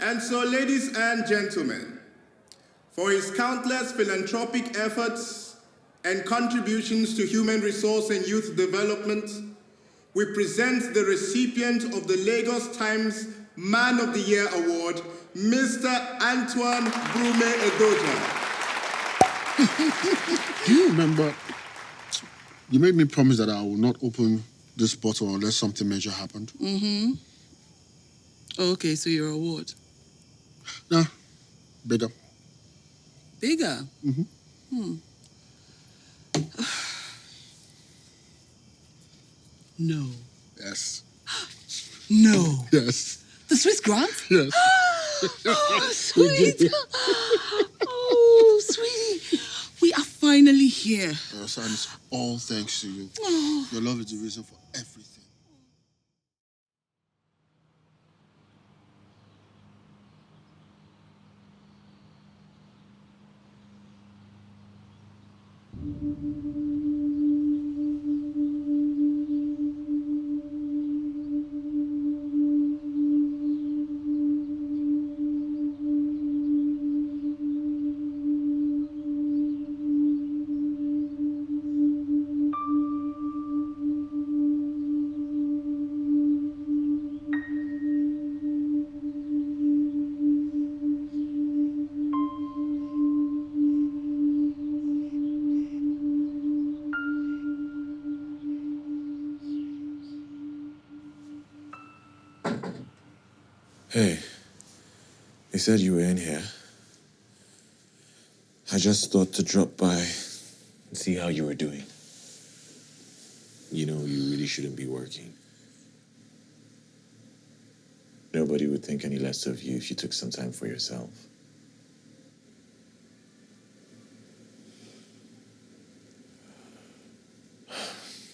And so, ladies and gentlemen, for his countless philanthropic efforts and contributions to human resource and youth development, we present the recipient of the Lagos Times Man of the Year Award, Mr. Antoine Brume Edoja. Do you remember, you made me promise that I will not open this bottle unless something major happened? Mm-hmm. Okay, so your award? Nah, bigger. Bigger? Mm-hmm. No. Yes. No. Yes. The Swiss grant? Yes. Oh, sweet. Oh, sweetie. We are finally here. Yes, and it's all thanks to you. Oh. Your love is the reason for everything. Hey, they said you were in here. I just thought to drop by and see how you were doing. You know, you really shouldn't be working. Nobody would think any less of you if you took some time for yourself.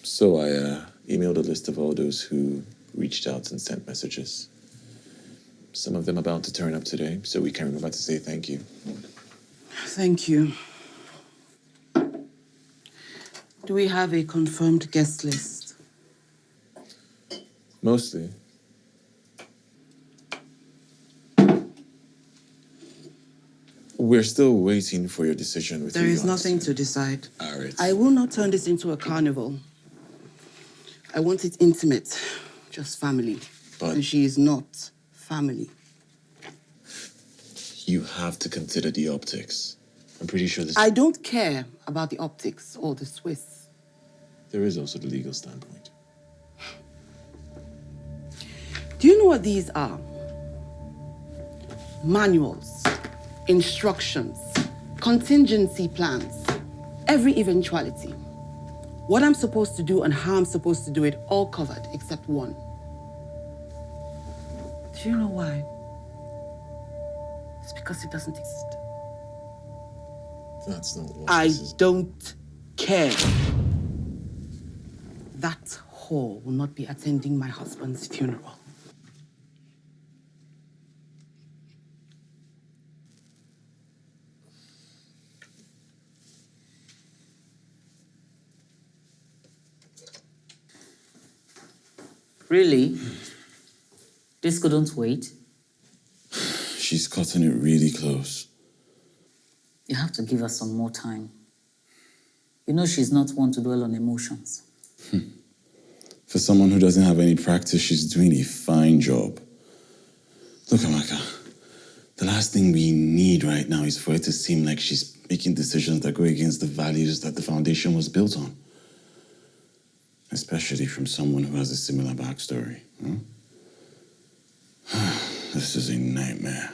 So I emailed a list of all those who reached out and sent messages. Some of them about to turn up today, so we can remember to say thank you. Thank you. Do we have a confirmed guest list? Mostly. We're still waiting for your decision with There is nothing to decide. All right. I will not turn this into a carnival. I want it intimate, just family. But and she is not family. You have to consider the optics. I'm pretty sure this... I don't care about the optics or the Swiss. There is also the legal standpoint. Do you know what these are? Manuals, instructions, contingency plans, every eventuality. What I'm supposed to do and how I'm supposed to do it, all covered except one. Do you know why? It's because it doesn't exist. That's not what I this is. don't care. That whore will not be attending my husband's funeral. Really? This couldn't wait? She's cutting it really close. You have to give her some more time. You know she's not one to dwell on emotions. For someone who doesn't have any practice, she's doing a fine job. Look, Amaka, the last thing we need right now is for it to seem like she's making decisions that go against the values that the foundation was built on. Especially from someone who has a similar backstory. This is a nightmare.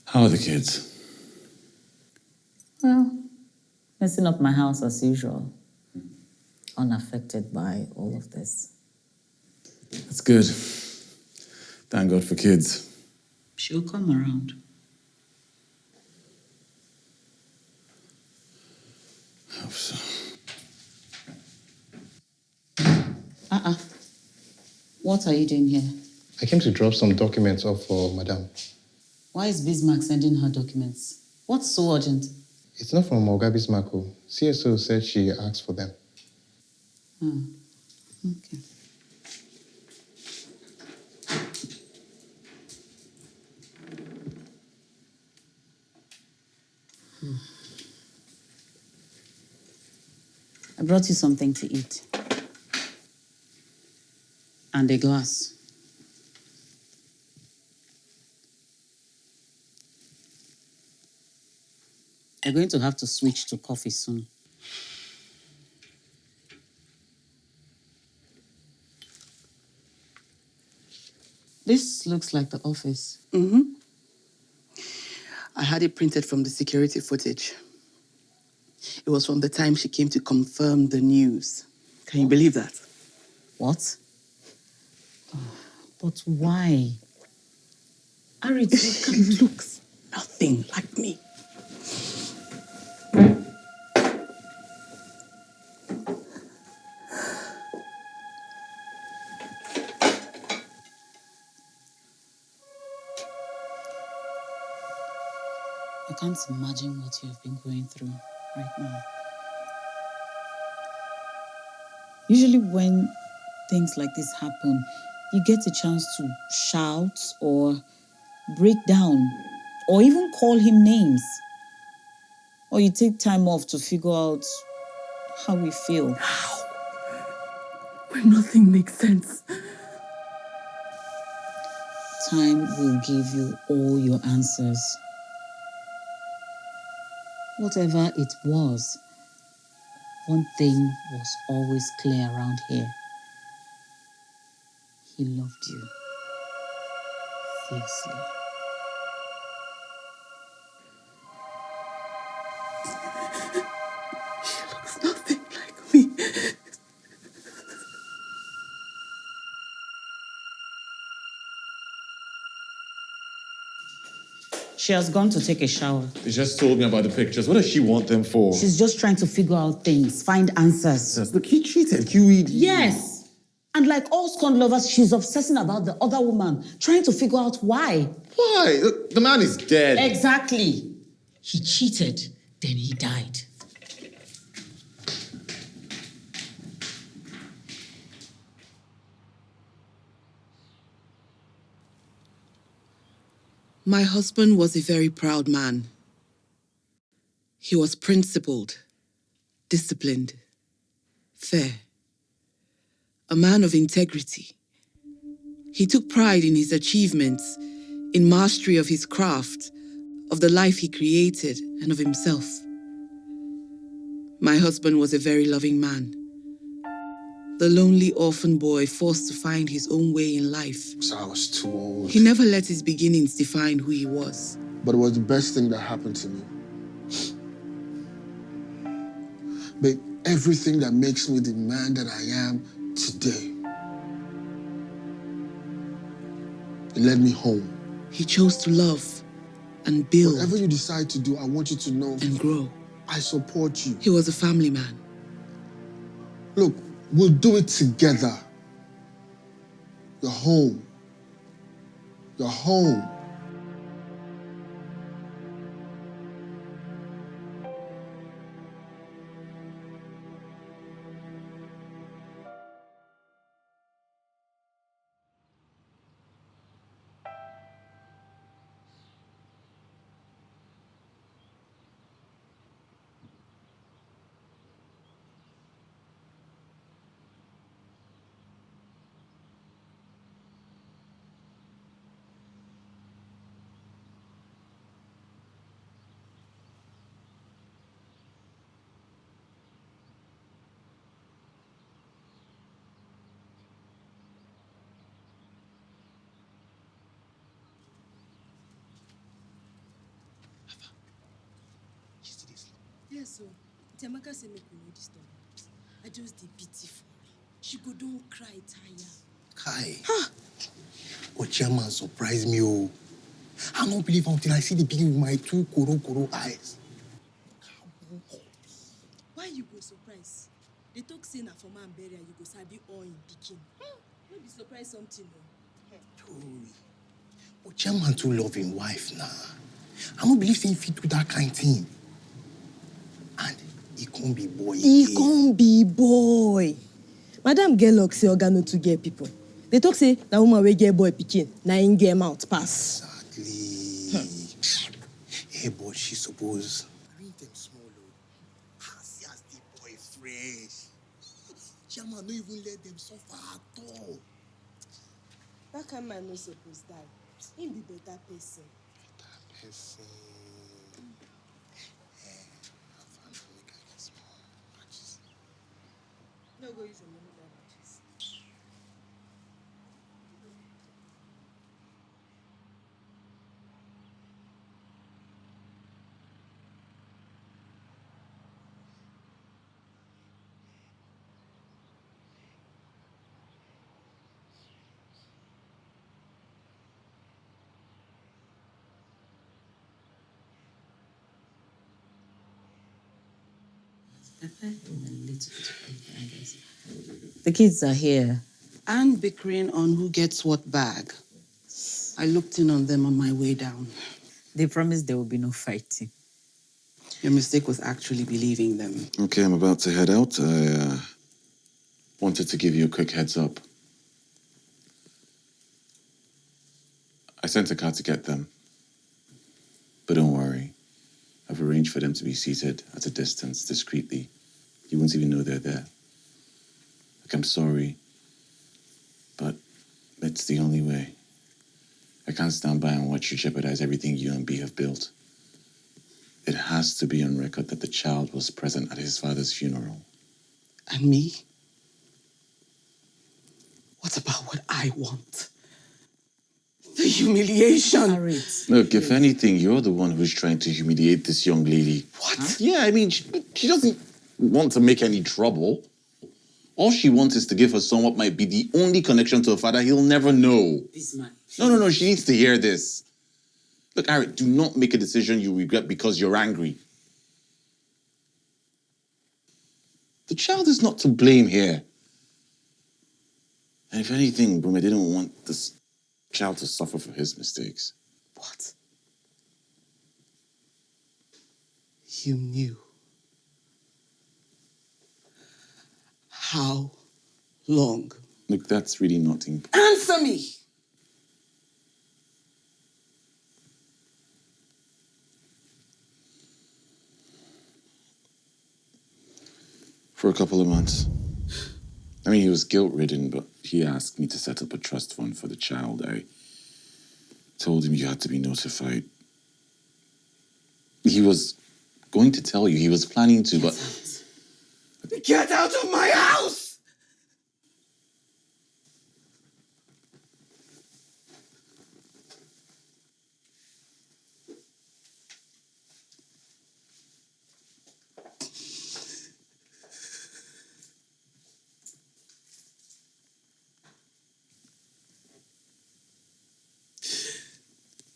How are the kids? Well, messing up my house as usual. Unaffected by all of this. That's good. Thank God for kids. She'll come around. I hope so. What are you doing here? I came to drop some documents off for Madame. Why is Bismarck sending her documents? What's so urgent? It's not from Oga Bismarck. CSO said she asked for them. Okay. brought you something to eat. And a glass. You're going to have to switch to coffee soon. This looks like the office. I had it printed from the security footage. It was from the time she came to confirm the news. Can you believe that? What? But why? It looks nothing like me. I can't imagine what you have been going through right now. Usually when things like this happen, you get a chance to shout or break down or even call him names. Or you take time off to figure out how we feel. How? When nothing makes sense. Time will give you all your answers. Whatever it was, one thing was always clear around here. He loved you fiercely. She looks nothing like me. She has gone to take a shower. They just told me about the pictures. What does she want them for? She's just trying to figure out things, find answers. Look, he cheated. QED. Yes. And like all scorn lovers, she's obsessing about the other woman, trying to figure out why. Why? Look, the man is dead. Exactly. He cheated, then he died. My husband was a very proud man. He was principled, disciplined, fair, a man of integrity. He took pride in his achievements, in mastery of his craft, of the life he created, and of himself. My husband was a very loving man. The lonely orphan boy forced to find his own way in life. So I was too old. He never let his beginnings define who he was. But it was the best thing that happened to me. Babe, everything that makes me the man that I am today. It led me home. He chose to love and build Whatever you decide to do, I want you to know and grow. I support you. He was a family man. Look, we'll do it together. You're home. You're home. Yes, so Temaka say make we know this story. I just dey pity for her. She go don't cry tire. Kai. Ochiama surprised me. Oh. I don't believe until I see the beginning with my two koro eyes. Why you go surprise? They talk say na for man burial you go sabi all in pikin. No be surprise something no. Ochiama too loving wife now. I don't believe he fit do that kind of thing. And he can't be boy. He can't be boy. Madam get luck say oga no to get people. They talk say na woman wey get boy pikin, na in get mouth pass. Exactly. Hey, but she suppose read them small. As the boy fresh. chairman don't even let them suffer at all. That kind man no suppose die. He be better person. Better person. I found to make I get small matches. No go use your money buy matches. The kids are here. And bickering on who gets what bag. I looked in on them on my way down. They promised there will be no fighting. Your mistake was actually believing them. Okay, I'm about to head out. I wanted to give you a quick heads up. I sent a car to get them. But don't worry. I've arranged for them to be seated at a distance, discreetly. You won't even know they're there. Like, I'm sorry, but it's the only way. I can't stand by and watch you jeopardize everything you and B have built. It has to be on record that the child was present at his father's funeral. And me? What about what I want? The humiliation. Look, if anything, you're the one who's trying to humiliate this young lady. What? Huh? Yeah, I mean, she doesn't want to make any trouble. All she wants is to give her son what might be the only connection to her father he'll never know. This man. No, she needs to hear this. Look, Harriet, do not make a decision you regret because you're angry. The child is not to blame here. And if anything, Brume didn't want this child to suffer for his mistakes. What? You knew. How long? Look, that's really not important. Answer me! For a couple of months. I mean, he was guilt-ridden, but he asked me to set up a trust fund for the child. I told him you had to be notified. He was going to tell you. He was planning to, but... Get out of my house!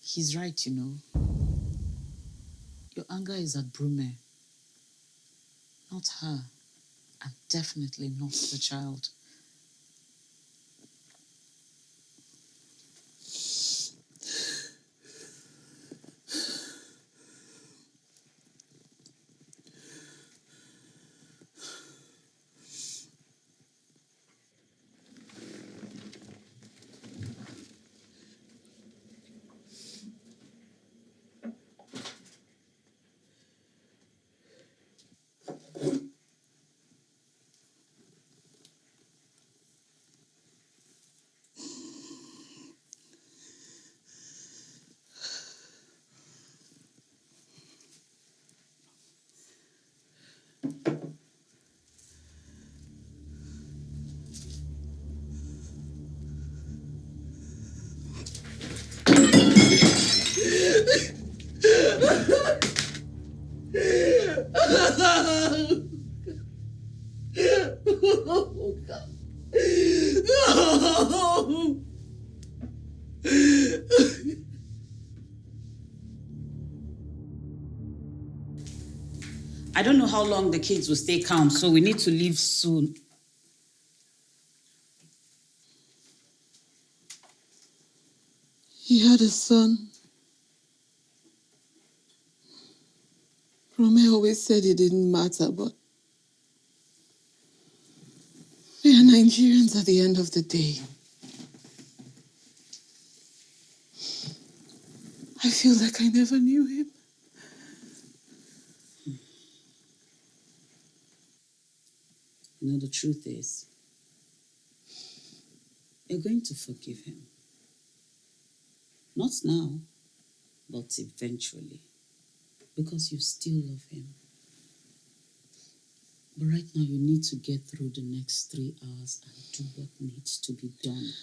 He's right, you know. Your anger is at Brume, not her, and definitely not the child. I don't know how long the kids will stay calm, so we need to leave soon. He had a son. Brume always said it didn't matter, but we are Nigerians at the end of the day. I feel like I never knew him. You know, the truth is, You're going to forgive him. Not now, but eventually. Because you still love him. But right now, you need to get through the next 3 hours and do what needs to be done.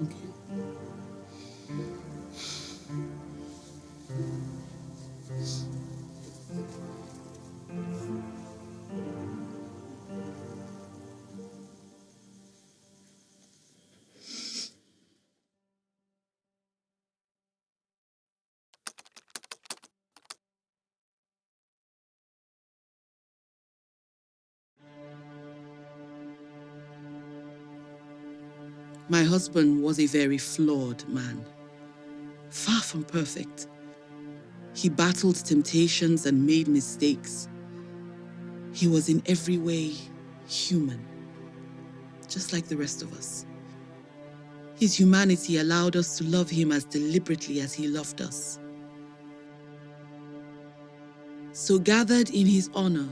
Okay. My husband was a very flawed man, far from perfect. He battled temptations and made mistakes. He was in every way human, just like the rest of us. His humanity allowed us to love him as deliberately as he loved us. So gathered in his honor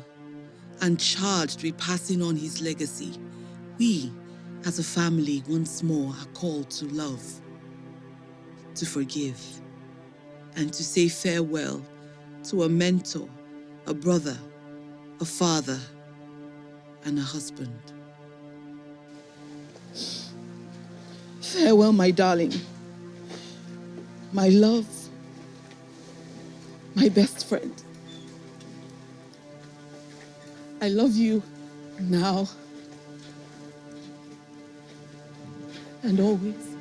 and charged with passing on his legacy, we, as a family, once more are called to love, to forgive, and to say farewell to a mentor, a brother, a father, and a husband. Farewell, my darling, my love, my best friend. I love you now and always.